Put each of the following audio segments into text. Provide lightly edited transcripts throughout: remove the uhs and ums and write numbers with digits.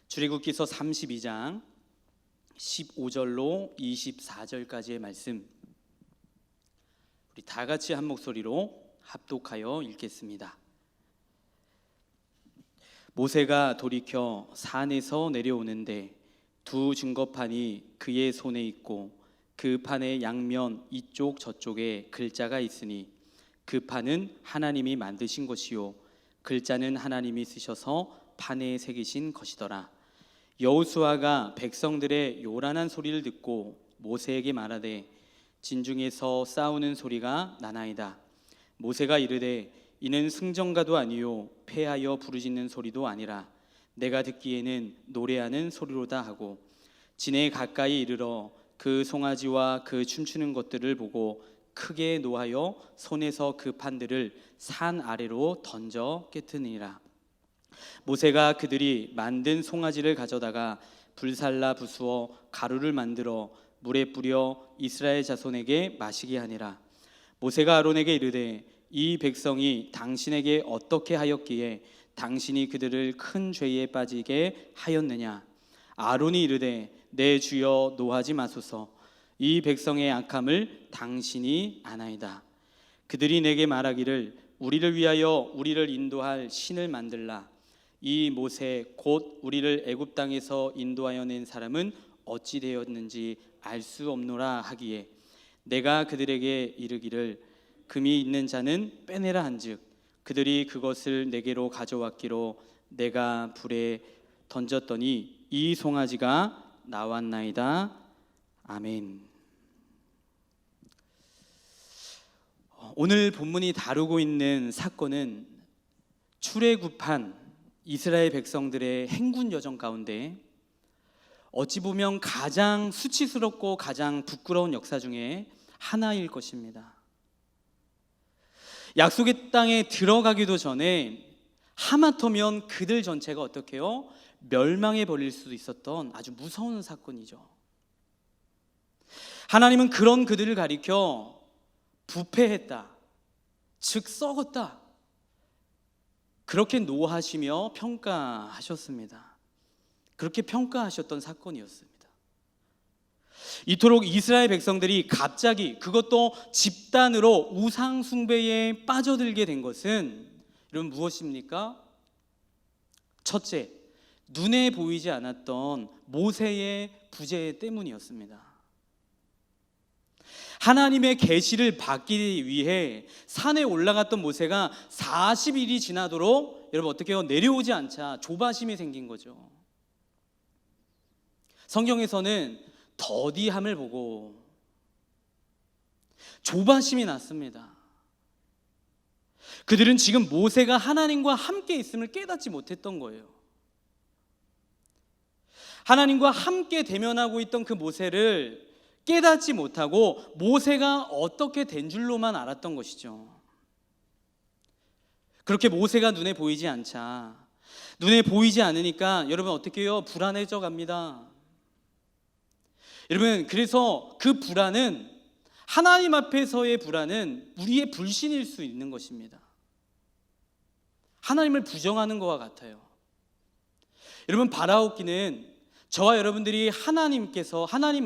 출애굽기서 32장 15절로 24절까지의 말씀, 우리 다 같이 한 목소리로 합독하여 읽겠습니다. 모세가 돌이켜 산에서 내려오는데 두 증거판이 그의 손에 있고 그 판의 양면 이쪽 저쪽에 글자가 있으니 그 판은 하나님이 만드신 것이요 글자는 하나님이 쓰셔서 판에 새기신 것이더라. 여호수아가 백성들의 요란한 소리를 듣고 모세에게 말하되 진중에서 싸우는 소리가 나나이다. 모세가 이르되 이는 승전가도 아니요 패하여 부르짖는 소리도 아니라 내가 듣기에는 노래하는 소리로다 하고 진에 가까이 이르러 그 송아지와 그 춤추는 것들을 보고 크게 노하여 손에서 그 판들을 산 아래로 던져 깨트니라. 모세가 그들이 만든 송아지를 가져다가 불살라 부수어 가루를 만들어 물에 뿌려 이스라엘 자손에게 마시게 하니라. 모세가 아론에게 이르되 이 백성이 당신에게 어떻게 하였기에 당신이 그들을 큰 죄에 빠지게 하였느냐. 아론이 이르되 내 주여 노하지 마소서. 이 백성의 악함을 당신이 아나이다. 그들이 내게 말하기를 우리를 위하여 우리를 인도할 신을 만들라. 이 모세 곧 우리를 애굽 땅에서 인도하여 낸 사람은 어찌 되었는지 알 수 없노라 하기에 내가 그들에게 이르기를 금이 있는 자는 빼내라 한즉 그들이 그것을 내게로 가져왔기로 내가 불에 던졌더니 이 송아지가 나왔나이다. 아멘. 오늘 본문이 다루고 있는 사건은 출애굽한 이스라엘 백성들의 행군 여정 가운데 어찌 보면 가장 수치스럽고 가장 부끄러운 역사 중에 하나일 것입니다. 약속의 땅에 들어가기도 전에 하마터면 그들 전체가 어떻게 해요? 멸망해 버릴 수도 있었던 아주 무서운 사건이죠. 하나님은 그런 그들을 가리켜 부패했다, 즉 썩었다, 그렇게 노하시며 평가하셨습니다. 그렇게 평가하셨던 사건이었습니다. 이토록 이스라엘 백성들이 갑자기 그것도 집단으로 우상 숭배에 빠져들게 된 것은 여러분 무엇입니까? 첫째, 눈에 보이지 않았던 모세의 부재 때문이었습니다. 하나님의 계시를 받기 위해 산에 올라갔던 모세가 40일이 지나도록 여러분 어떻게 해요? 내려오지 않자 조바심이 생긴 거죠. 성경에서는 더디함을 보고 조바심이 났습니다. 그들은 지금 모세가 하나님과 함께 있음을 깨닫지 못했던 거예요. 하나님과 함께 대면하고 있던 그 모세를 깨닫지 못하고 모세가 어떻게 된 줄로만 알았던 것이죠. 그렇게 모세가 눈에 보이지 않자, 눈에 보이지 않으니까 여러분 어떻게 해요? 불안해져 갑니다. 여러분 그래서 그 불안은, 하나님 앞에서의 불안은 우리의 불신일 수 있는 것입니다. 하나님을 부정하는 것과 같아요. 여러분 바라옵기는 저와 여러분들이 하나님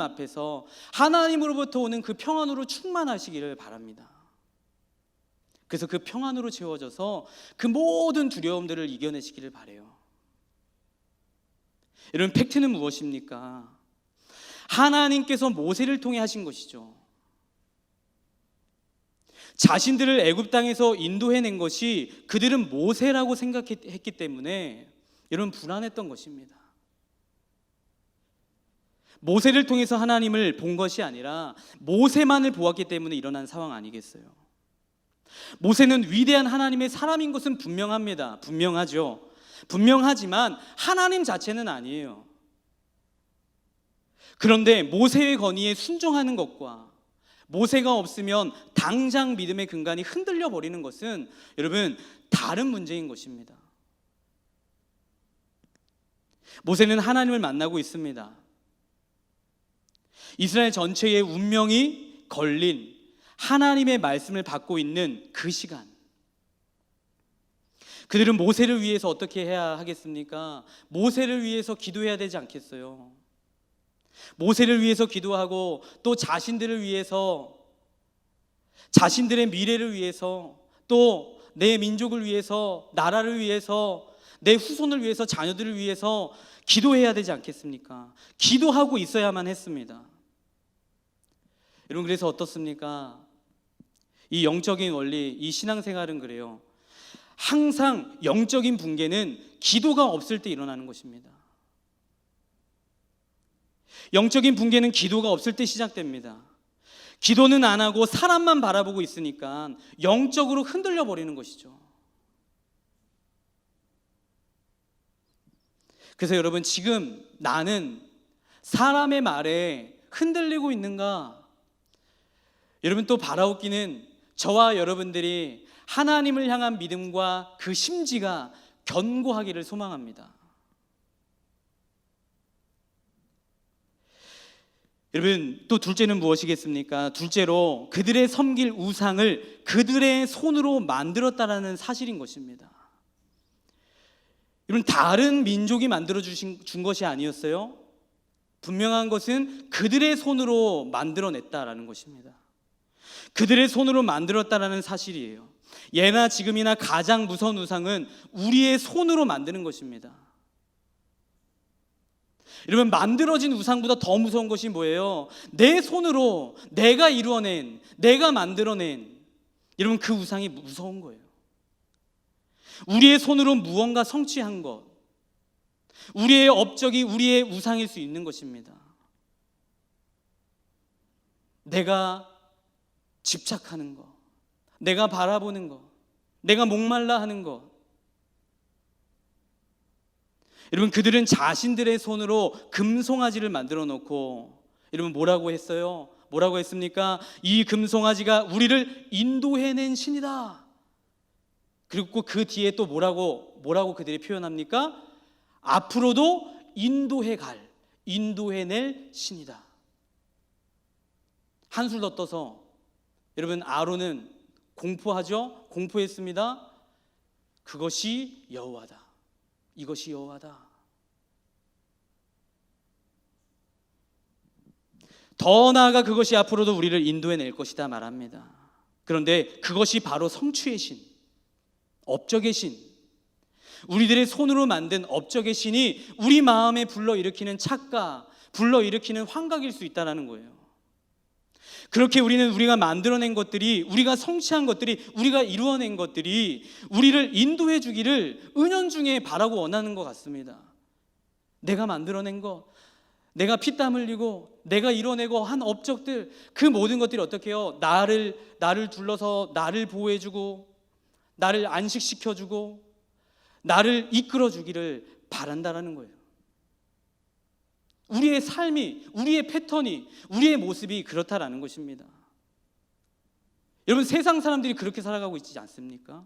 앞에서 하나님으로부터 오는 그 평안으로 충만하시기를 바랍니다. 그래서 그 평안으로 채워져서 그 모든 두려움들을 이겨내시기를 바라요. 여러분 팩트는 무엇입니까? 하나님께서 모세를 통해 하신 것이죠. 자신들을 애굽 땅에서 인도해낸 것이 그들은 모세라고 생각했기 때문에 여러분 불안했던 것입니다. 모세를 통해서 하나님을 본 것이 아니라 모세만을 보았기 때문에 일어난 상황 아니겠어요? 모세는 위대한 하나님의 사람인 것은 분명합니다. 분명하죠. 분명하지만 하나님 자체는 아니에요. 그런데 모세의 건의에 순종하는 것과 모세가 없으면 당장 믿음의 근간이 흔들려 버리는 것은 여러분 다른 문제인 것입니다. 모세는 하나님을 만나고 있습니다. 이스라엘 전체의 운명이 걸린 하나님의 말씀을 받고 있는 그 시간, 그들은 모세를 위해서 어떻게 해야 하겠습니까? 모세를 위해서 기도해야 되지 않겠어요? 모세를 위해서 기도하고 또 자신들을 위해서, 자신들의 미래를 위해서, 또 내 민족을 위해서, 나라를 위해서, 내 후손을 위해서, 자녀들을 위해서 기도해야 되지 않겠습니까? 기도하고 있어야만 했습니다. 여러분, 그래서 어떻습니까? 이 영적인 원리, 이 신앙생활은 그래요. 항상 영적인 붕괴는 기도가 없을 때 일어나는 것입니다. 영적인 붕괴는 기도가 없을 때 시작됩니다. 기도는 안 하고 사람만 바라보고 있으니까 영적으로 흔들려 버리는 것이죠. 그래서 여러분, 지금 나는 사람의 말에 흔들리고 있는가? 여러분, 또 바라옵기는 저와 여러분들이 하나님을 향한 믿음과 그 심지가 견고하기를 소망합니다. 여러분, 또 둘째는 무엇이겠습니까? 둘째로 그들의 섬길 우상을 그들의 손으로 만들었다라는 사실인 것입니다. 여러분, 다른 민족이 만들어 준 것이 아니었어요. 분명한 것은 그들의 손으로 만들어냈다라는 것입니다. 그들의 손으로 만들었다라는 사실이에요. 예나 지금이나 가장 무서운 우상은 우리의 손으로 만드는 것입니다. 여러분, 만들어진 우상보다 더 무서운 것이 뭐예요? 내 손으로 내가 이루어낸, 내가 만들어낸, 여러분, 그 우상이 무서운 거예요. 우리의 손으로 무언가 성취한 것, 우리의 업적이 우리의 우상일 수 있는 것입니다. 내가 집착하는 것, 내가 바라보는 것, 내가 목말라 하는 것. 여러분, 그들은 자신들의 손으로 금송아지를 만들어 놓고, 여러분, 뭐라고 했어요? 뭐라고 했습니까? 이 금송아지가 우리를 인도해낸 신이다. 그리고 그 뒤에 또 뭐라고 그들이 표현합니까? 앞으로도 인도해낼 신이다. 한술 더 떠서, 여러분, 아론은 공포하죠? 공포했습니다. 그것이 여호와다. 이것이 여호와다. 더 나아가 그것이 앞으로도 우리를 인도해낼 것이다 말합니다. 그런데 그것이 바로 성취의 신, 업적의 신, 우리들의 손으로 만든 업적의 신이 우리 마음에 불러일으키는 착각, 불러일으키는 환각일 수 있다는 거예요. 그렇게 우리가 만들어낸 것들이, 우리가 성취한 것들이, 우리가 이루어낸 것들이 우리를 인도해 주기를 은연중에 바라고 원하는 것 같습니다. 내가 만들어낸 것, 내가 피땀 흘리고 내가 이뤄내고 한 업적들, 그 모든 것들이 어떻게 해요? 나를 둘러서 나를 보호해주고, 나를 안식시켜주고, 나를 이끌어주기를 바란다라는 거예요. 우리의 삶이, 우리의 패턴이, 우리의 모습이 그렇다라는 것입니다. 여러분, 세상 사람들이 그렇게 살아가고 있지 않습니까?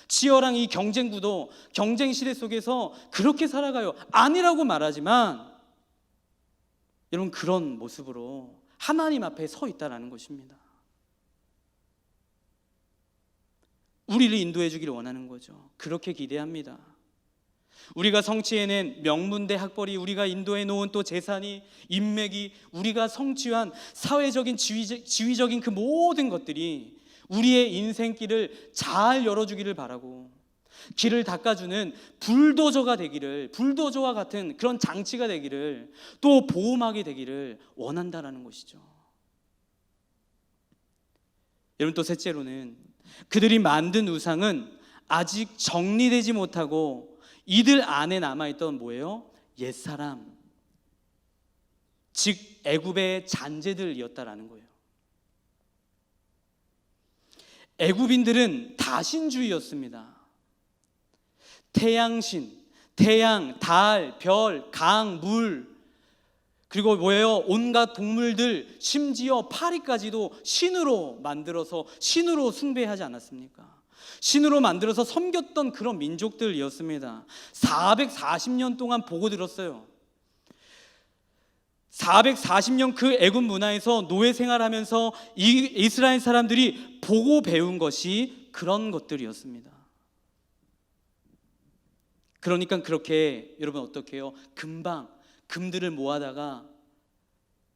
치열한 이 경쟁 구도, 경쟁 시대 속에서 그렇게 살아가요. 아니라고 말하지만 여러분, 그런 모습으로 하나님 앞에 서 있다라는 것입니다. 우리를 인도해 주기를 원하는 거죠. 그렇게 기대합니다. 우리가 성취해낸 명문대 학벌이, 우리가 인도해 놓은 또 재산이, 인맥이, 우리가 성취한 사회적인 지위적인 그 모든 것들이 우리의 인생길을 잘 열어주기를 바라고, 길을 닦아주는 불도저가 되기를, 불도저와 같은 그런 장치가 되기를, 또 보호막이 되기를 원한다라는 것이죠. 여러분, 또 셋째로는 그들이 만든 우상은 아직 정리되지 못하고 이들 안에 남아있던 뭐예요? 옛사람, 즉 애굽의 잔재들이었다라는 거예요. 애굽인들은 다신주의였습니다. 태양신, 태양, 달, 별, 강, 물, 그리고 뭐예요? 온갖 동물들, 심지어 파리까지도 신으로 만들어서 신으로 숭배하지 않았습니까? 신으로 만들어서 섬겼던 그런 민족들이었습니다. 440년 동안 보고 들었어요. 440년 그 애굽 문화에서 노예 생활하면서 이스라엘 사람들이 보고 배운 것이 그런 것들이었습니다. 그러니까 그렇게 여러분 어떻게 해요? 금방 금들을 모아다가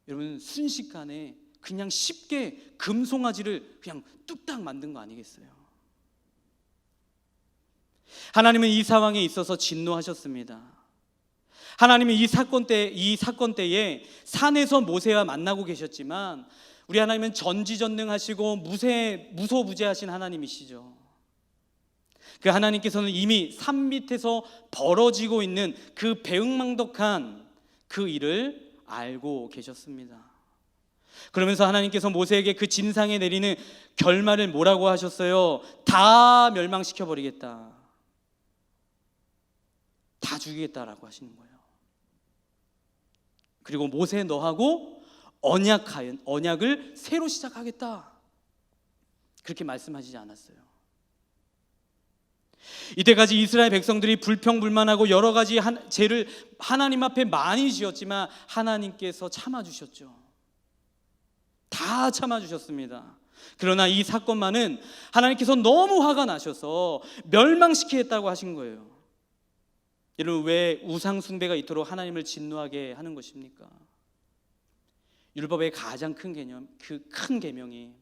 여러분 순식간에 그냥 쉽게 금송아지를 그냥 뚝딱 만든 거 아니겠어요? 하나님은 이 상황에 있어서 진노하셨습니다. 하나님은 이 사건 때에 산에서 모세와 만나고 계셨지만 우리 하나님은 전지전능하시고 무소부재하신 하나님이시죠. 그 하나님께서는 이미 산 밑에서 벌어지고 있는 그 배은망덕한 그 일을 알고 계셨습니다. 그러면서 하나님께서 모세에게 그 진상에 내리는 결말을 뭐라고 하셨어요? 다 멸망시켜버리겠다, 다 죽이겠다라고 하시는 거예요. 그리고 모세 너하고 언약을 새로 시작하겠다, 그렇게 말씀하시지 않았어요. 이때까지 이스라엘 백성들이 불평불만하고 여러 가지 죄를 하나님 앞에 많이 지었지만 하나님께서 참아주셨죠. 다 참아주셨습니다. 그러나 이 사건만은 하나님께서 너무 화가 나셔서 멸망시키겠다고 하신 거예요. 여러분, 왜 우상 숭배가 이토록 하나님을 진노하게 하는 것입니까? 율법의 가장 큰 개념, 그 큰 계명이,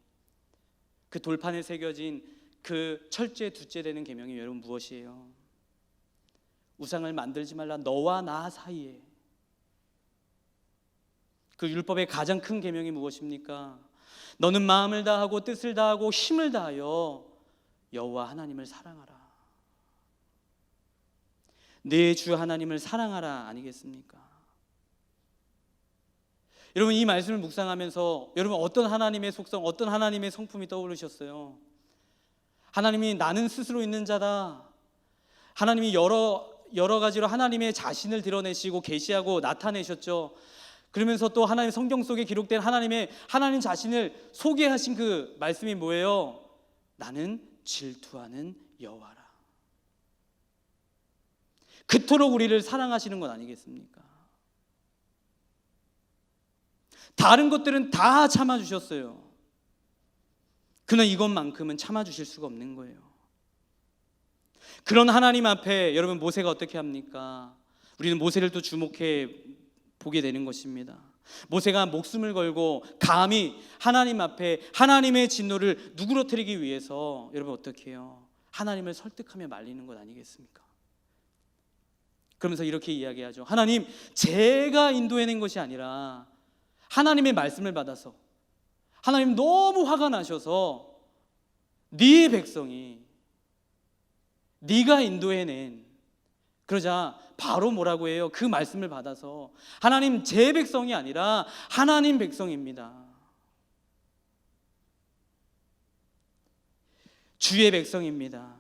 그 돌판에 새겨진 그 철제 둘째 되는 계명이 여러분 무엇이에요? 우상을 만들지 말라, 너와 나 사이에. 그 율법의 가장 큰 계명이 무엇입니까? 너는 마음을 다하고 뜻을 다하고 힘을 다하여 여호와 하나님을 사랑하라. 내 주 하나님을 사랑하라 아니겠습니까? 여러분, 이 말씀을 묵상하면서 여러분 어떤 하나님의 속성, 어떤 하나님의 성품이 떠오르셨어요? 하나님이 나는 스스로 있는 자다. 하나님이 여러 가지로 하나님의 자신을 드러내시고 계시하고 나타내셨죠. 그러면서 또 하나님 성경 속에 기록된 하나님 자신을 소개하신 그 말씀이 뭐예요? 나는 질투하는 여호와라. 그토록 우리를 사랑하시는 것 아니겠습니까? 다른 것들은 다 참아주셨어요. 그러나 이것만큼은 참아주실 수가 없는 거예요. 그런 하나님 앞에 여러분 모세가 어떻게 합니까? 우리는 모세를 또 주목해 보게 되는 것입니다. 모세가 목숨을 걸고 감히 하나님 앞에 하나님의 진노를 누그러뜨리기 위해서 여러분 어떻게 해요? 하나님을 설득하며 말리는 것 아니겠습니까? 그러면서 이렇게 이야기하죠. 하나님, 제가 인도해낸 것이 아니라 하나님의 말씀을 받아서 하나님 너무 화가 나셔서 네 백성이 네가 인도해낸, 그러자 바로 뭐라고 해요? 그 말씀을 받아서 하나님, 제 백성이 아니라 하나님 백성입니다, 주의 백성입니다.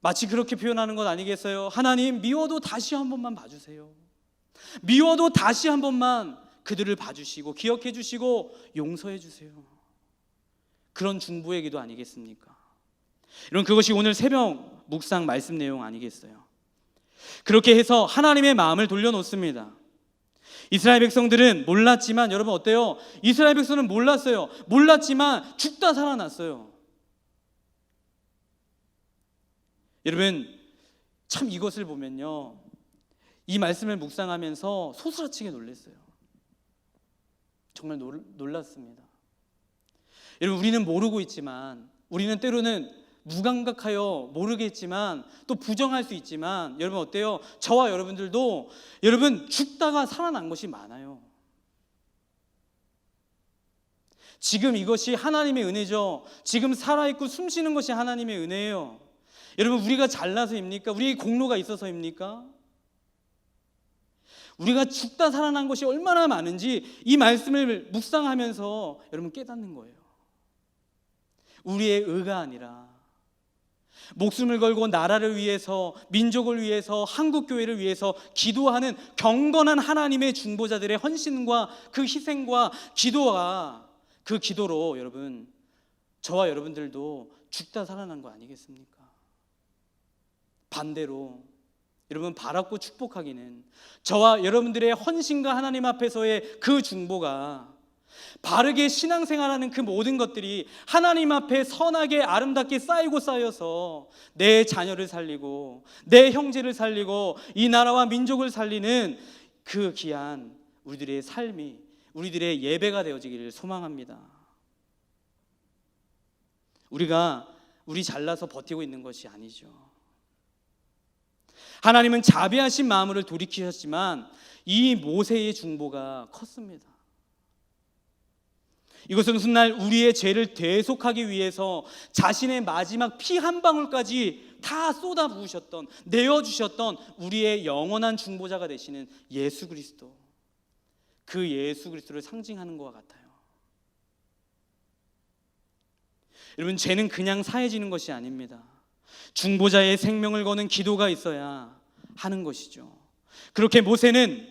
마치 그렇게 표현하는 것 아니겠어요? 하나님, 미워도 다시 한 번만 봐주세요. 미워도 다시 한 번만 그들을 봐주시고 기억해 주시고 용서해 주세요. 그런 중보의 기도 아니겠습니까? 여러분, 그것이 오늘 새벽 묵상 말씀 내용 아니겠어요? 그렇게 해서 하나님의 마음을 돌려놓습니다. 이스라엘 백성들은 몰랐지만 여러분 어때요? 이스라엘 백성은 몰랐어요. 몰랐지만 죽다 살아났어요. 여러분, 참 이것을 보면요, 이 말씀을 묵상하면서 소스라치게 놀랐어요. 정말 놀랐습니다. 여러분, 우리는 모르고 있지만, 우리는 때로는 무감각하여 모르겠지만 또 부정할 수 있지만 여러분 어때요? 저와 여러분들도 여러분 죽다가 살아난 것이 많아요. 지금 이것이 하나님의 은혜죠. 지금 살아있고 숨쉬는 것이 하나님의 은혜예요. 여러분, 우리가 잘나서입니까? 우리의 공로가 있어서입니까? 우리가 죽다 살아난 것이 얼마나 많은지 이 말씀을 묵상하면서 여러분 깨닫는 거예요. 우리의 의가 아니라 목숨을 걸고 나라를 위해서, 민족을 위해서, 한국교회를 위해서 기도하는 경건한 하나님의 중보자들의 헌신과 그 희생과 기도가, 그 기도로 여러분 저와 여러분들도 죽다 살아난 거 아니겠습니까? 반대로 여러분 바랍고 축복하기는 저와 여러분들의 헌신과 하나님 앞에서의 그 중보가 바르게 신앙생활하는 그 모든 것들이 하나님 앞에 선하게 아름답게 쌓이고 쌓여서 내 자녀를 살리고 내 형제를 살리고 이 나라와 민족을 살리는 그 귀한 우리들의 삶이, 우리들의 예배가 되어지기를 소망합니다. 우리 잘나서 버티고 있는 것이 아니죠. 하나님은 자비하신 마음을 돌이키셨지만 이 모세의 중보가 컸습니다. 이것은 훗날 우리의 죄를 대속하기 위해서 자신의 마지막 피 한 방울까지 다 쏟아부으셨던, 내어주셨던 우리의 영원한 중보자가 되시는 예수 그리스도, 그 예수 그리스도를 상징하는 것과 같아요. 여러분, 죄는 그냥 사해지는 것이 아닙니다. 중보자의 생명을 거는 기도가 있어야 하는 것이죠. 그렇게 모세는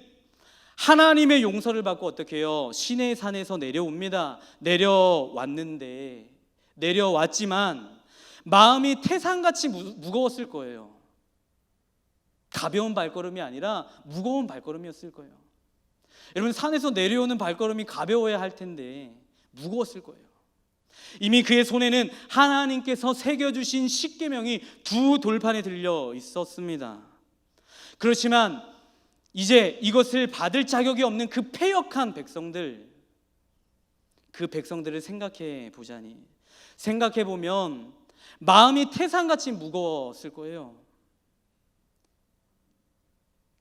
하나님의 용서를 받고 어떻게 해요? 시내 산에서 내려옵니다. 내려왔지만 마음이 태산같이 무거웠을 거예요. 가벼운 발걸음이 아니라 무거운 발걸음이었을 거예요. 여러분, 산에서 내려오는 발걸음이 가벼워야 할 텐데 무거웠을 거예요. 이미 그의 손에는 하나님께서 새겨주신 십계명이 두 돌판에 들려 있었습니다. 그렇지만 이제 이것을 받을 자격이 없는 그 패역한 백성들, 그 백성들을 생각해 보면 마음이 태산같이 무거웠을 거예요.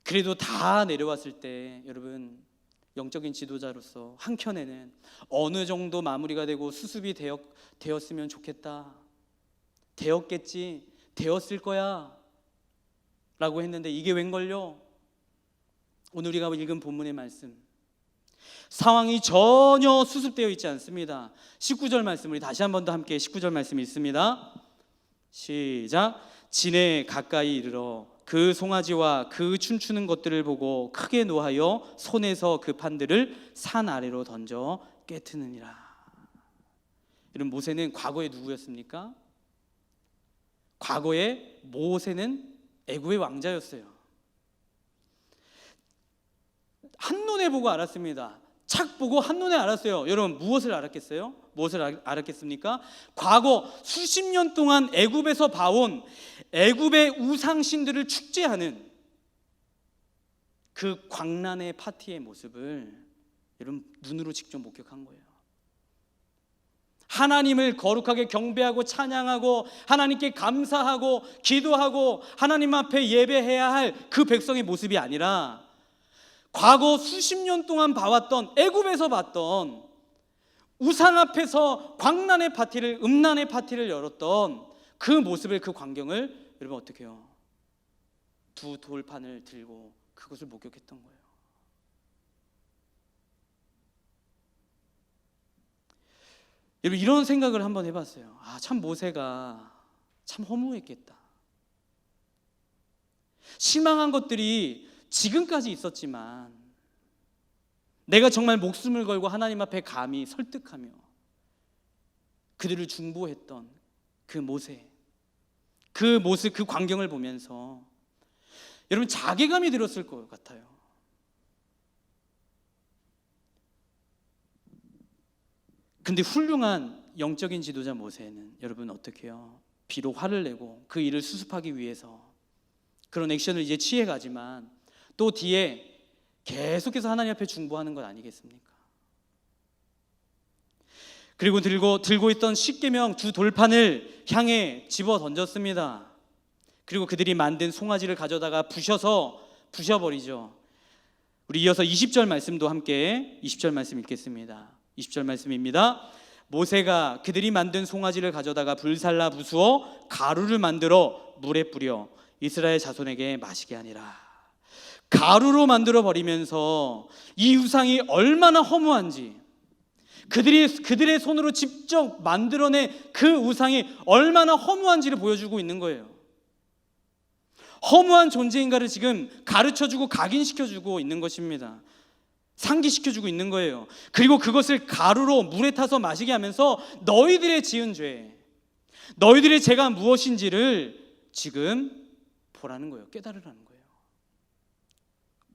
그래도 다 내려왔을 때 여러분, 영적인 지도자로서 한켠에는 어느 정도 마무리가 되고 수습이 되었으면 좋겠다, 되었겠지, 되었을 거야 라고 했는데 이게 웬걸요? 오늘 우리가 읽은 본문의 말씀, 상황이 전혀 수습되어 있지 않습니다. 19절 말씀, 우리 다시 한 번 더 함께 19절 말씀 읽습니다. 시작. 진에 가까이 이르러 그 송아지와 그 춤추는 것들을 보고 크게 노하여 손에서 그 판들을 산 아래로 던져 깨트느니라. 여러분, 모세는 과거에 누구였습니까? 과거에 모세는 애굽의 왕자였어요. 한눈에 보고 알았습니다. 착 보고 한눈에 알았어요. 여러분, 무엇을 알았겠어요? 무엇을 알았겠습니까? 과거 수십 년 동안 애굽에서 봐온 애굽의 우상신들을 축제하는 그 광란의 파티의 모습을 여러분 눈으로 직접 목격한 거예요. 하나님을 거룩하게 경배하고 찬양하고 하나님께 감사하고 기도하고 하나님 앞에 예배해야 할 그 백성의 모습이 아니라 과거 수십 년 동안 봐왔던, 애굽에서 봤던 우상 앞에서 광란의 파티를, 음란의 파티를 열었던 그 모습을, 그 광경을 여러분 어떻게 해요? 두 돌판을 들고 그것을 목격했던 거예요. 여러분, 이런 생각을 한번 해봤어요. 참 모세가 참 허무했겠다. 실망한 것들이 지금까지 있었지만 내가 정말 목숨을 걸고 하나님 앞에 감히 설득하며 그들을 중보했던 그 모세, 그 모습, 그 광경을 보면서 여러분 자괴감이 들었을 것 같아요. 근데 훌륭한 영적인 지도자 모세는 여러분 어떻게 해요? 비록 화를 내고 그 일을 수습하기 위해서 그런 액션을 이제 취해가지만 또 뒤에 계속해서 하나님 앞에 중보하는 것 아니겠습니까? 그리고 들고 있던 십계명 두 돌판을 향해 집어 던졌습니다. 그리고 그들이 만든 송아지를 가져다가 부셔버리죠. 우리 이어서 20절 말씀도 함께 20절 말씀 읽겠습니다. 20절 말씀입니다. 모세가 그들이 만든 송아지를 가져다가 불살라 부수어 가루를 만들어 물에 뿌려 이스라엘 자손에게 마시게 하니라. 가루로 만들어 버리면서 이 우상이 얼마나 허무한지, 그들의 손으로 직접 만들어낸 그 우상이 얼마나 허무한지를 보여주고 있는 거예요. 허무한 존재인가를 지금 가르쳐주고 각인시켜주고 있는 것입니다. 상기시켜주고 있는 거예요. 그리고 그것을 가루로 물에 타서 마시게 하면서 너희들의 지은 죄, 너희들의 죄가 무엇인지를 지금 보라는 거예요. 깨달으라는 거예요.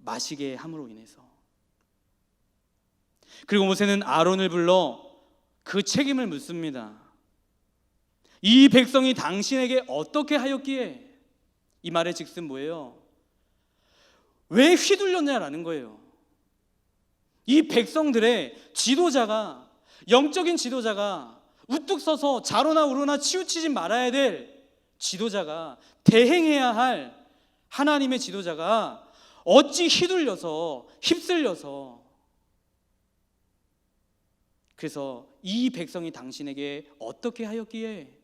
마시게 함으로 인해서. 그리고 모세는 아론을 불러 그 책임을 묻습니다. 이 백성이 당신에게 어떻게 하였기에? 이 말의 즉슨 뭐예요? 왜 휘둘렸냐라는 거예요. 이 백성들의 지도자가, 영적인 지도자가, 우뚝 서서 좌로나 우로나 치우치지 말아야 될 지도자가, 대행해야 할 하나님의 지도자가 어찌 휘둘려서 휩쓸려서, 그래서 이 백성이 당신에게 어떻게 하였기에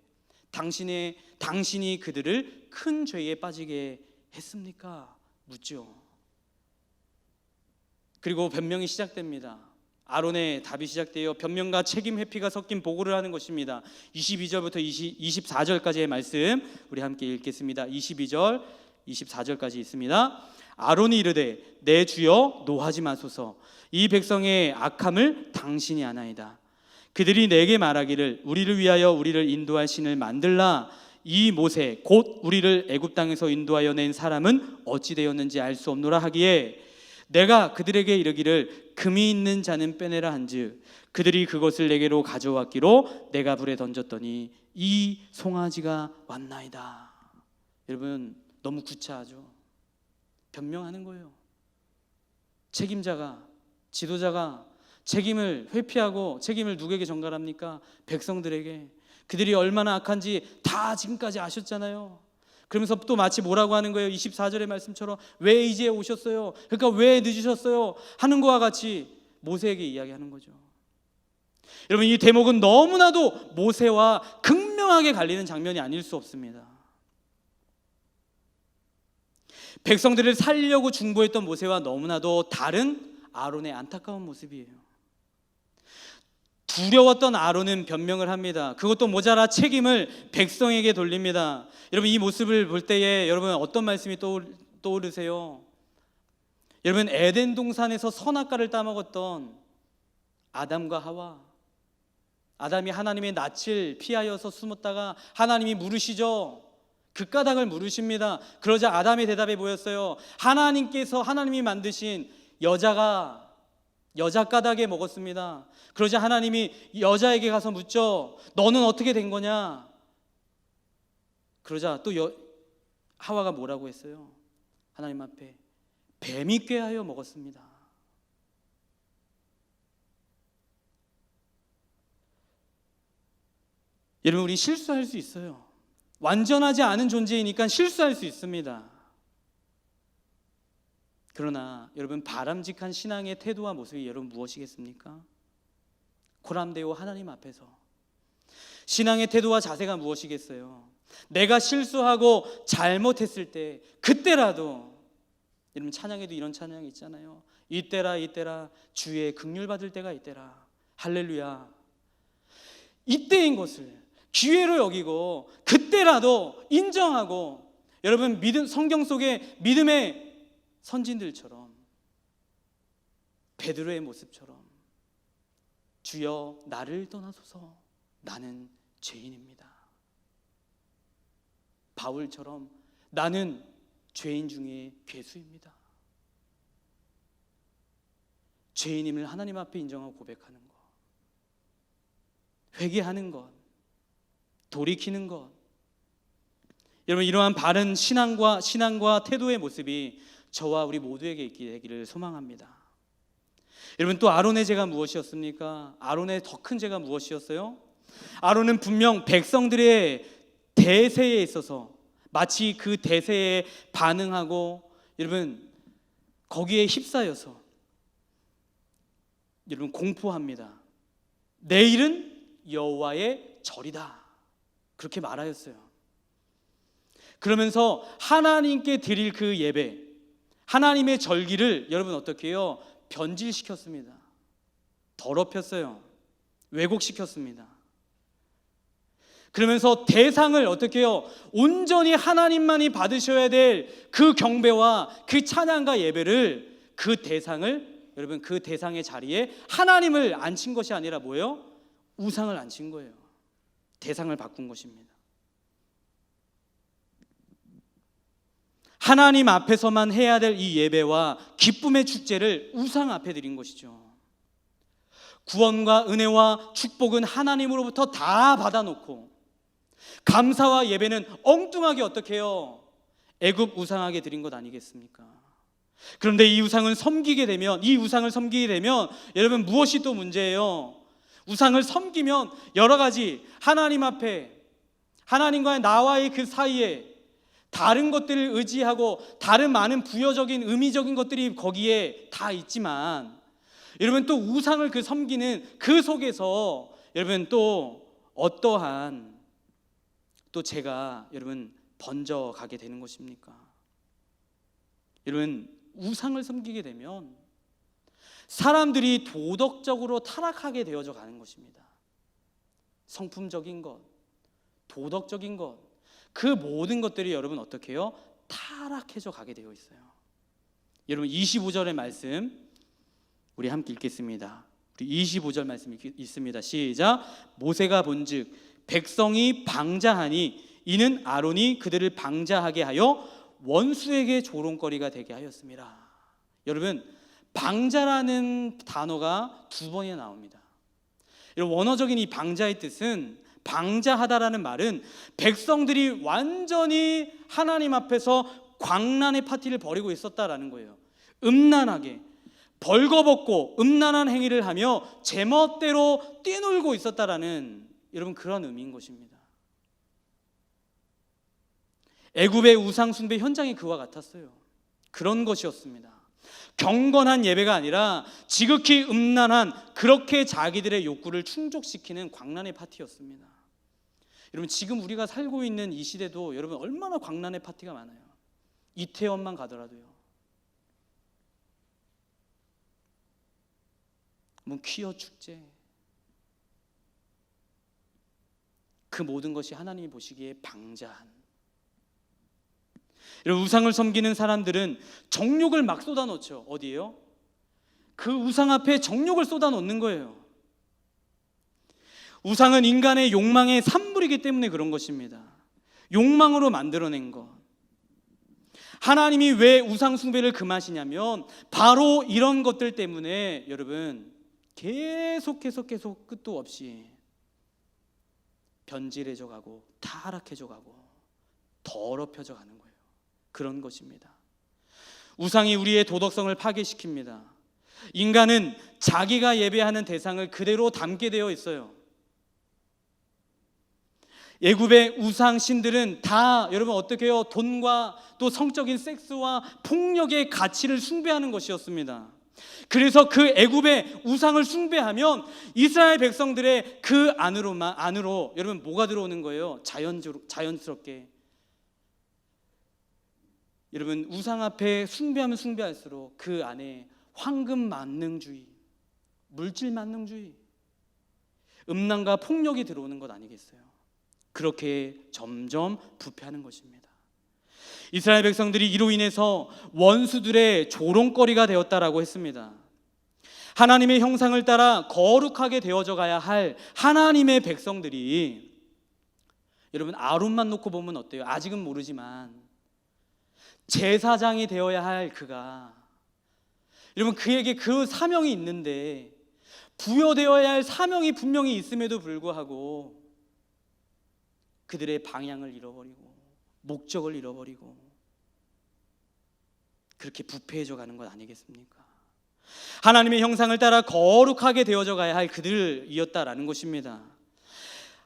당신이 그들을 큰 죄에 빠지게 했습니까? 묻죠. 그리고 변명이 시작됩니다. 아론의 답이 시작되어 변명과 책임 회피가 섞인 보고를 하는 것입니다. 22절부터 24절까지의 말씀 우리 함께 읽겠습니다. 22절 24절까지 있습니다. 아론이 이르되 내 주여 노하지 마소서. 이 백성의 악함을 당신이 아나이다. 그들이 내게 말하기를 우리를 위하여 우리를 인도할 신을 만들라. 이 모세 곧 우리를 애굽 땅에서 인도하여 낸 사람은 어찌 되었는지 알 수 없노라 하기에 내가 그들에게 이르기를 금이 있는 자는 빼내라 한즉 그들이 그것을 내게로 가져왔기로 내가 불에 던졌더니 이 송아지가 왔나이다. 여러분 너무 구차하죠. 변명하는 거예요. 책임자가, 지도자가 책임을 회피하고 책임을 누구에게 전가합니까? 백성들에게. 그들이 얼마나 악한지 다 지금까지 아셨잖아요. 그러면서 또 마치 뭐라고 하는 거예요? 24절의 말씀처럼 왜 이제 오셨어요? 그러니까 왜 늦으셨어요? 하는 거와 같이 모세에게 이야기하는 거죠. 여러분 이 대목은 너무나도 모세와 극명하게 갈리는 장면이 아닐 수 없습니다. 백성들을 살리려고 중보했던 모세와 너무나도 다른 아론의 안타까운 모습이에요. 두려웠던 아론은 변명을 합니다. 그것도 모자라 책임을 백성에게 돌립니다. 여러분 이 모습을 볼 때에 여러분 어떤 말씀이 떠오르세요? 여러분 에덴 동산에서 선악과를 따먹었던 아담과 하와, 아담이 하나님의 낯을 피하여서 숨었다가 하나님이 물으시죠. 그 까닭을 물으십니다. 그러자 아담의 대답이 뭐였어요? 하나님이 만드신 여자 까닭에 먹었습니다. 그러자 하나님이 여자에게 가서 묻죠. 너는 어떻게 된 거냐? 그러자 또 하와가 뭐라고 했어요? 하나님 앞에 뱀이 꾀하여 먹었습니다. 여러분 우리 실수할 수 있어요. 완전하지 않은 존재이니까 실수할 수 있습니다. 그러나 여러분 바람직한 신앙의 태도와 모습이 여러분 무엇이겠습니까? 고람되어 하나님 앞에서 신앙의 태도와 자세가 무엇이겠어요? 내가 실수하고 잘못했을 때 그때라도 여러분 찬양에도 이런 찬양이 있잖아요. 이때라 주의 긍휼 받을 때가 이때라. 할렐루야. 이때인 것을 기회로 여기고 그때라도 인정하고 여러분 성경 속에 믿음의 선진들처럼 베드로의 모습처럼 주여 나를 떠나소서 나는 죄인입니다. 바울처럼 나는 죄인 중에 괴수입니다. 죄인임을 하나님 앞에 인정하고 고백하는 것, 회개하는 것, 돌이키는 것. 여러분 이러한 바른 신앙과 태도의 모습이 저와 우리 모두에게 있게 되기를 소망합니다. 여러분 또 아론의 죄가 무엇이었습니까? 아론의 더 큰 죄가 무엇이었어요? 아론은 분명 백성들의 대세에 있어서 마치 그 대세에 반응하고 여러분 거기에 휩싸여서 여러분 공포합니다. 내일은 여호와의 절이다. 그렇게 말하였어요. 그러면서 하나님께 드릴 그 예배, 하나님의 절기를 여러분 어떻게 해요? 변질시켰습니다. 더럽혔어요. 왜곡시켰습니다. 그러면서 대상을 어떻게 해요? 온전히 하나님만이 받으셔야 될 그 경배와 그 찬양과 예배를 그 대상을 여러분 그 대상의 자리에 하나님을 앉힌 것이 아니라 뭐예요? 우상을 앉힌 거예요. 대상을 바꾼 것입니다. 하나님 앞에서만 해야 될 이 예배와 기쁨의 축제를 우상 앞에 드린 것이죠. 구원과 은혜와 축복은 하나님으로부터 다 받아놓고 감사와 예배는 엉뚱하게 어떻게 해요? 애굽 우상에게 드린 것 아니겠습니까? 그런데 이 우상을 섬기게 되면 여러분 무엇이 또 문제예요? 우상을 섬기면 여러 가지 하나님 앞에 하나님과의 나와의 그 사이에 다른 것들을 의지하고 다른 많은 부여적인 의미적인 것들이 거기에 다 있지만 여러분 또 우상을 그 섬기는 그 속에서 여러분 또 어떠한 또 죄가 여러분 번져가게 되는 것입니까? 여러분 우상을 섬기게 되면 사람들이 도덕적으로 타락하게 되어져 가는 것입니다. 성품적인 것, 도덕적인 것, 그 모든 것들이 여러분 어떻게 해요? 타락해져 가게 되어 있어요. 여러분 25절의 말씀 우리 함께 읽겠습니다. 우리 25절 말씀 있습니다. 시작. 모세가 본즉 백성이 방자하니 이는 아론이 그들을 방자하게 하여 원수에게 조롱거리가 되게 하였습니다. 여러분 방자라는 단어가 두 번이나 나옵니다. 여러분 원어적인 이 방자의 뜻은 방자하다라는 말은 백성들이 완전히 하나님 앞에서 광란의 파티를 벌이고 있었다라는 거예요. 음란하게 벌거벗고 음란한 행위를 하며 제멋대로 뛰놀고 있었다라는 여러분 그런 의미인 것입니다. 애굽의 우상 숭배 현장이 그와 같았어요. 그런 것이었습니다. 경건한 예배가 아니라 지극히 음란한 그렇게 자기들의 욕구를 충족시키는 광란의 파티였습니다. 여러분 지금 우리가 살고 있는 이 시대도 여러분 얼마나 광란의 파티가 많아요. 이태원만 가더라도요. 뭐 퀴어 축제, 그 모든 것이 하나님이 보시기에 방자한. 여러분 우상을 섬기는 사람들은 정욕을 막 쏟아놓죠. 어디에요? 그 우상 앞에 정욕을 쏟아놓는 거예요. 우상은 인간의 욕망의 산물이기 때문에 그런 것입니다. 욕망으로 만들어낸 것. 하나님이 왜 우상 숭배를 금하시냐면 바로 이런 것들 때문에 여러분 계속 끝도 없이 변질해져 가고 타락해져 가고 더럽혀져 가는 거예요. 그런 것입니다. 우상이 우리의 도덕성을 파괴시킵니다. 인간은 자기가 예배하는 대상을 그대로 담게 되어 있어요. 애굽의 우상 신들은 다 여러분 어떻게 해요? 돈과 또 성적인 섹스와 폭력의 가치를 숭배하는 것이었습니다. 그래서 그 애굽의 우상을 숭배하면 이스라엘 백성들의 그 안으로 여러분 뭐가 들어오는 거예요? 자연스럽게 여러분 우상 앞에 숭배하면 숭배할수록 그 안에 황금 만능주의, 물질 만능주의, 음란과 폭력이 들어오는 것 아니겠어요? 그렇게 점점 부패하는 것입니다. 이스라엘 백성들이 이로 인해서 원수들의 조롱거리가 되었다라고 했습니다. 하나님의 형상을 따라 거룩하게 되어져 가야 할 하나님의 백성들이 여러분 아론만 놓고 보면 어때요? 아직은 모르지만 제사장이 되어야 할 그가 여러분 그에게 그 사명이 있는데 부여되어야 할 사명이 분명히 있음에도 불구하고 그들의 방향을 잃어버리고 목적을 잃어버리고 그렇게 부패해져 가는 것 아니겠습니까? 하나님의 형상을 따라 거룩하게 되어져 가야 할 그들이었다라는 것입니다.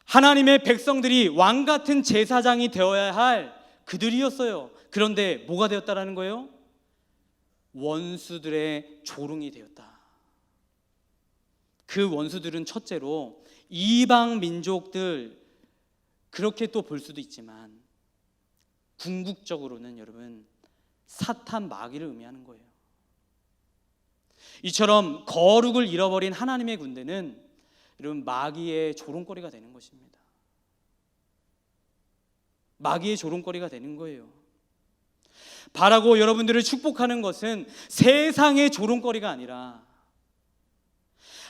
하나님의 백성들이 왕 같은 제사장이 되어야 할 그들이었어요. 그런데 뭐가 되었다라는 거예요? 원수들의 조롱이 되었다. 그 원수들은 첫째로 이방 민족들, 그렇게 또 볼 수도 있지만 궁극적으로는 여러분 사탄 마귀를 의미하는 거예요. 이처럼 거룩을 잃어버린 하나님의 군대는 여러분 마귀의 조롱거리가 되는 것입니다. 마귀의 조롱거리가 되는 거예요. 바라고 여러분들을 축복하는 것은 세상의 조롱거리가 아니라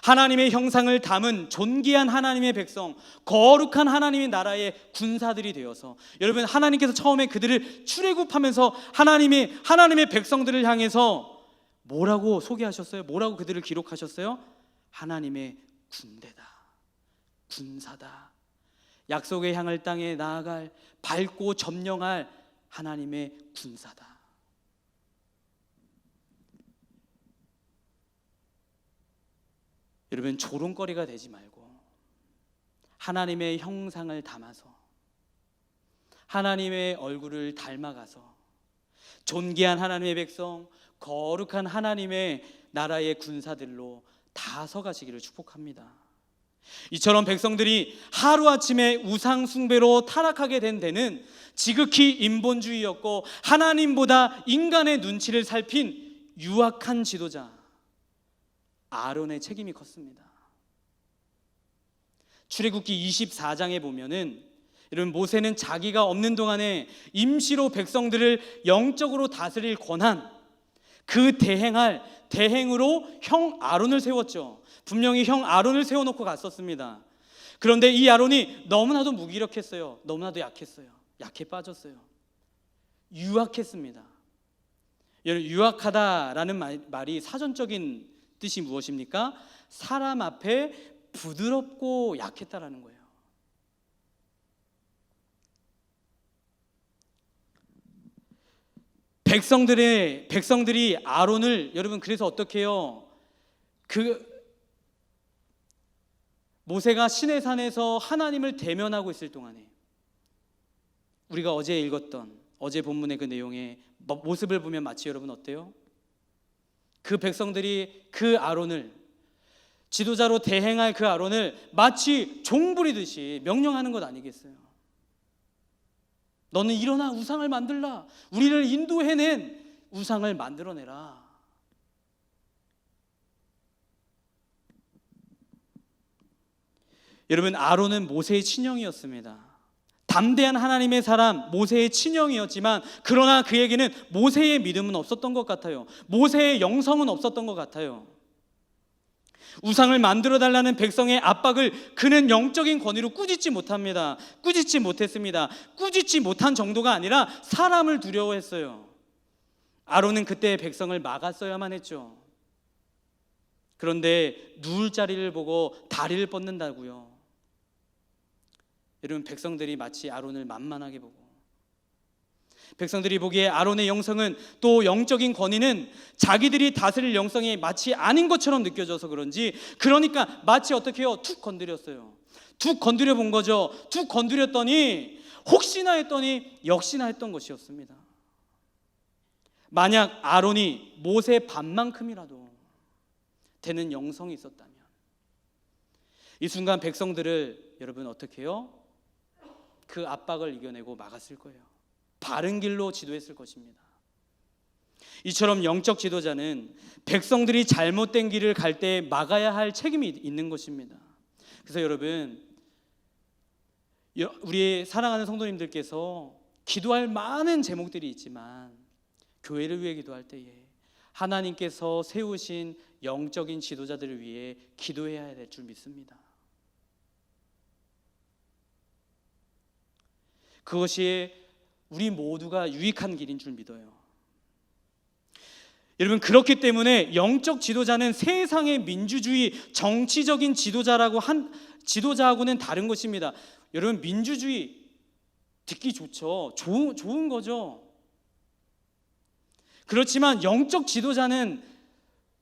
하나님의 형상을 담은 존귀한 하나님의 백성, 거룩한 하나님의 나라의 군사들이 되어서 여러분 하나님께서 처음에 그들을 출애굽하면서 하나님의 백성들을 향해서 뭐라고 소개하셨어요? 뭐라고 그들을 기록하셨어요? 하나님의 군대다, 군사다. 약속의 향할 땅에 나아갈, 밟고 점령할 하나님의 군사다. 여러분, 조롱거리가 되지 말고 하나님의 형상을 담아서, 하나님의 얼굴을 닮아가서 존귀한 하나님의 백성, 거룩한 하나님의 나라의 군사들로 다 서가시기를 축복합니다. 이처럼 백성들이 하루아침에 우상 숭배로 타락하게 된 데는 지극히 인본주의였고, 하나님보다 인간의 눈치를 살핀 유악한 지도자 아론의 책임이 컸습니다. 출애굽기 24장에 보면은, 여러분, 모세는 자기가 없는 동안에 임시로 백성들을 영적으로 다스릴 권한, 그 대행으로 형 아론을 세웠죠. 분명히 형 아론을 세워놓고 갔었습니다. 그런데 이 아론이 너무나도 무기력했어요. 너무나도 약했어요. 약해 빠졌어요. 유악했습니다. 여러분, 유악하다라는 말이 사전적인 뜻이 무엇입니까? 사람 앞에 부드럽고 약했다라는 거예요. 백성들이 아론을, 여러분, 그래서 어떻게 해요? 모세가 시내산에서 하나님을 대면하고 있을 동안에, 우리가 어제 읽었던 어제 본문의 그 내용의 모습을 보면 마치, 여러분, 어때요? 그 백성들이 그 아론을, 지도자로 대행할 그 아론을 마치 종 부리듯이 명령하는 것 아니겠어요? 너는 일어나 우상을 만들라. 우리를 인도해낸 우상을 만들어내라. 여러분, 아론은 모세의 친형이었습니다. 담대한 하나님의 사람, 모세의 친형이었지만, 그러나 그에게는 모세의 믿음은 없었던 것 같아요. 모세의 영성은 없었던 것 같아요. 우상을 만들어달라는 백성의 압박을 그는 영적인 권위로 꾸짖지 못합니다. 꾸짖지 못했습니다. 꾸짖지 못한 정도가 아니라 사람을 두려워했어요. 아론은 그때 백성을 막았어야만 했죠. 그런데 누울 자리를 보고 다리를 뻗는다고요. 여러분, 백성들이 마치 아론을 만만하게 보고, 백성들이 보기에 아론의 영성은, 또 영적인 권위는 자기들이 다스릴 영성이 마치 아닌 것처럼 느껴져서 그런지, 그러니까 마치 어떻게 해요? 툭 건드렸어요. 툭 건드려 본 거죠. 툭 건드렸더니 혹시나 했더니 역시나 했던 것이었습니다. 만약 아론이 모세 반만큼이라도 되는 영성이 있었다면, 이 순간 백성들을, 여러분, 어떻게 해요? 그 압박을 이겨내고 막았을 거예요. 바른 길로 지도했을 것입니다. 이처럼 영적 지도자는 백성들이 잘못된 길을 갈 때 막아야 할 책임이 있는 것입니다. 그래서 여러분, 우리 사랑하는 성도님들께서 기도할 많은 제목들이 있지만, 교회를 위해 기도할 때에 하나님께서 세우신 영적인 지도자들을 위해 기도해야 될 줄 믿습니다. 그것이 우리 모두가 유익한 길인 줄 믿어요. 여러분, 그렇기 때문에 영적 지도자는 세상의 민주주의, 정치적인 지도자하고는 다른 것입니다. 여러분, 민주주의 듣기 좋죠. 좋은 거죠. 그렇지만 영적 지도자는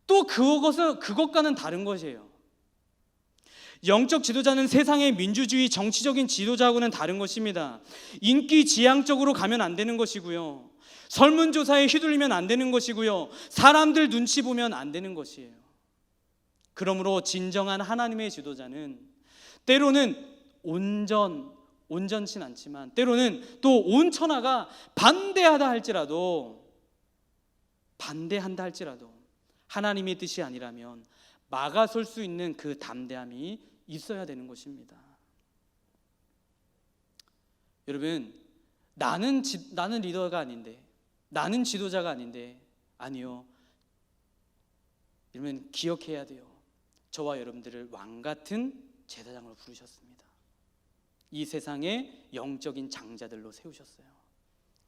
또 그것과는 다른 것이에요. 영적 지도자는 세상의 민주주의, 정치적인 지도자하고는 다른 것입니다. 인기 지향적으로 가면 안 되는 것이고요. 설문조사에 휘둘리면 안 되는 것이고요. 사람들 눈치 보면 안 되는 것이에요. 그러므로 진정한 하나님의 지도자는 때로는 온전치 않지만, 때로는 또 온 천하가 반대한다 할지라도 하나님의 뜻이 아니라면 막아설 수 있는 그 담대함이 있어야 되는 것입니다. 여러분, 나는 리더가 아닌데, 나는 지도자가 아닌데, 아니요. 여러분, 기억해야 돼요. 저와 여러분들을 왕같은 제사장으로 부르셨습니다. 이 세상의 영적인 장자들로 세우셨어요.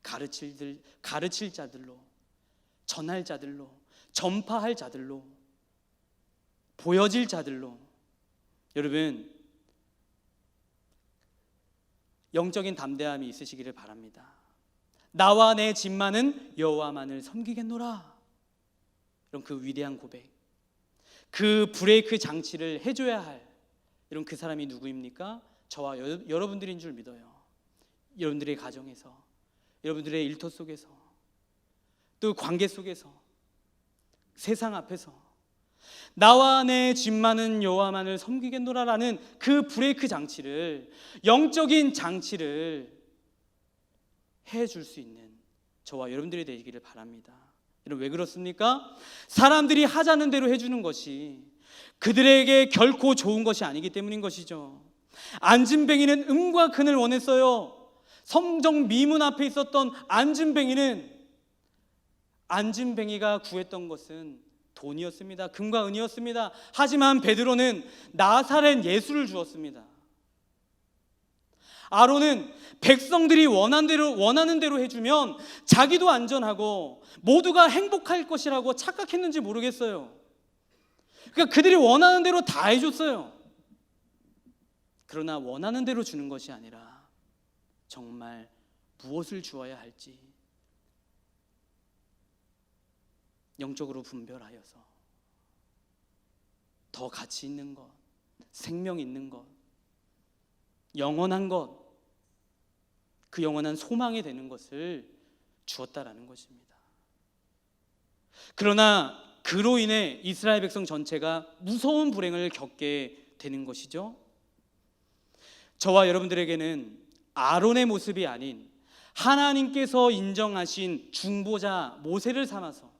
가르칠 자들로, 전할 자들로, 전파할 자들로. 보여질 자들로, 여러분 영적인 담대함이 있으시기를 바랍니다. 나와 내 집만은 여호와만을 섬기겠노라. 이런 그 위대한 고백, 그 브레이크 장치를 해줘야 할 이런 그 사람이 누구입니까? 저와 여러분들인 줄 믿어요. 여러분들의 가정에서, 여러분들의 일터 속에서, 또 관계 속에서, 세상 앞에서 나와 내 집만은 여호와만을 섬기겠노라라는 그 브레이크 장치를, 영적인 장치를 해줄 수 있는 저와 여러분들이 되기를 바랍니다. 여러분 왜 그렇습니까? 사람들이 하자는 대로 해주는 것이 그들에게 결코 좋은 것이 아니기 때문인 것이죠. 안진뱅이는 음과 금을 원했어요. 성정 미문 앞에 있었던 안진뱅이가 구했던 것은 돈이었습니다. 금과 은이었습니다. 하지만 베드로는 나사렛 예수를 주었습니다. 아론은 백성들이 원하는 대로 해주면 자기도 안전하고 모두가 행복할 것이라고 착각했는지 모르겠어요. 그러니까 그들이 원하는 대로 다 해줬어요. 그러나 원하는 대로 주는 것이 아니라 정말 무엇을 주어야 할지 영적으로 분별하여서 더 가치 있는 것, 생명 있는 것, 영원한 것, 그 영원한 소망이 되는 것을 주었다라는 것입니다. 그러나 그로 인해 이스라엘 백성 전체가 무서운 불행을 겪게 되는 것이죠. 저와 여러분들에게는 아론의 모습이 아닌 하나님께서 인정하신 중보자 모세를 삼아서,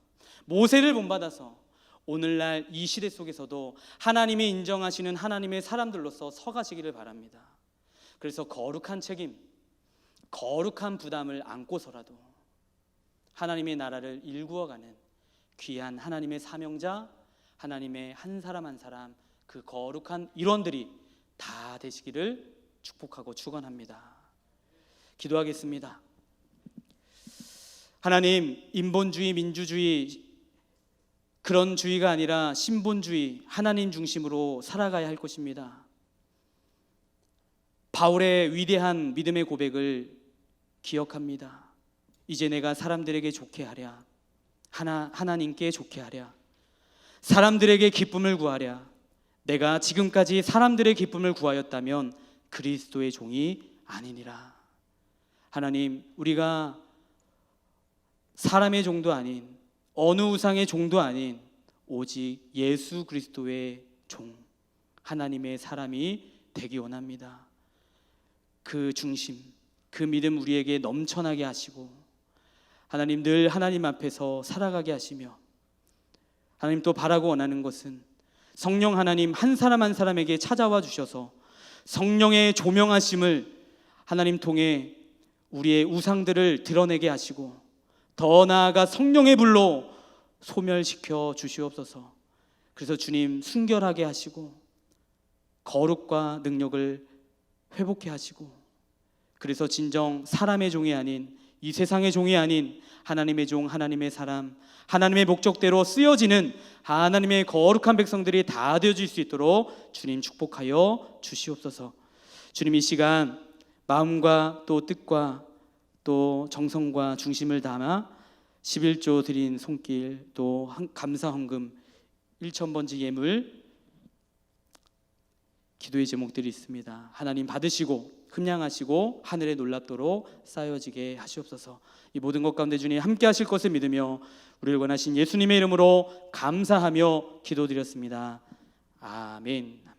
모세를 본받아서 오늘날 이 시대 속에서도 하나님이 인정하시는 하나님의 사람들로서 서가시기를 바랍니다. 그래서 거룩한 책임, 거룩한 부담을 안고서라도 하나님의 나라를 일구어가는 귀한 하나님의 사명자, 하나님의 한 사람 한 사람, 그 거룩한 일원들이 다 되시기를 축복하고 축원합니다. 기도하겠습니다. 하나님, 인본주의, 민주주의 그런 주의가 아니라 신본주의, 하나님 중심으로 살아가야 할 것입니다. 바울의 위대한 믿음의 고백을 기억합니다. 이제 내가 사람들에게 좋게 하랴, 하나님께 좋게 하랴, 사람들에게 기쁨을 구하랴. 내가 지금까지 사람들의 기쁨을 구하였다면 그리스도의 종이 아니니라. 하나님, 우리가 사람의 종도 아닌, 어느 우상의 종도 아닌 오직 예수 그리스도의 종, 하나님의 사람이 되기 원합니다. 그 중심, 그 믿음 우리에게 넘쳐나게 하시고 하나님, 늘 하나님 앞에서 살아가게 하시며, 하나님 또 바라고 원하는 것은 성령 하나님 한 사람 한 사람에게 찾아와 주셔서 성령의 조명하심을 하나님 통해 우리의 우상들을 드러내게 하시고, 더 나아가 성령의 불로 소멸시켜 주시옵소서. 그래서 주님 순결하게 하시고 거룩과 능력을 회복해 하시고, 그래서 진정 사람의 종이 아닌, 이 세상의 종이 아닌 하나님의 종, 하나님의 사람, 하나님의 목적대로 쓰여지는 하나님의 거룩한 백성들이 다 되어질 수 있도록 주님 축복하여 주시옵소서. 주님, 이 시간 마음과 또 뜻과 또 정성과 중심을 담아 11조 드린 손길, 또 감사 헌금 1,000번지 예물, 기도의 제목들이 있습니다. 하나님 받으시고 흠양하시고 하늘에 놀랍도록 쌓여지게 하시옵소서. 이 모든 것 가운데 주님 함께 하실 것을 믿으며 우리를 원하신 예수님의 이름으로 감사하며 기도드렸습니다. 아멘.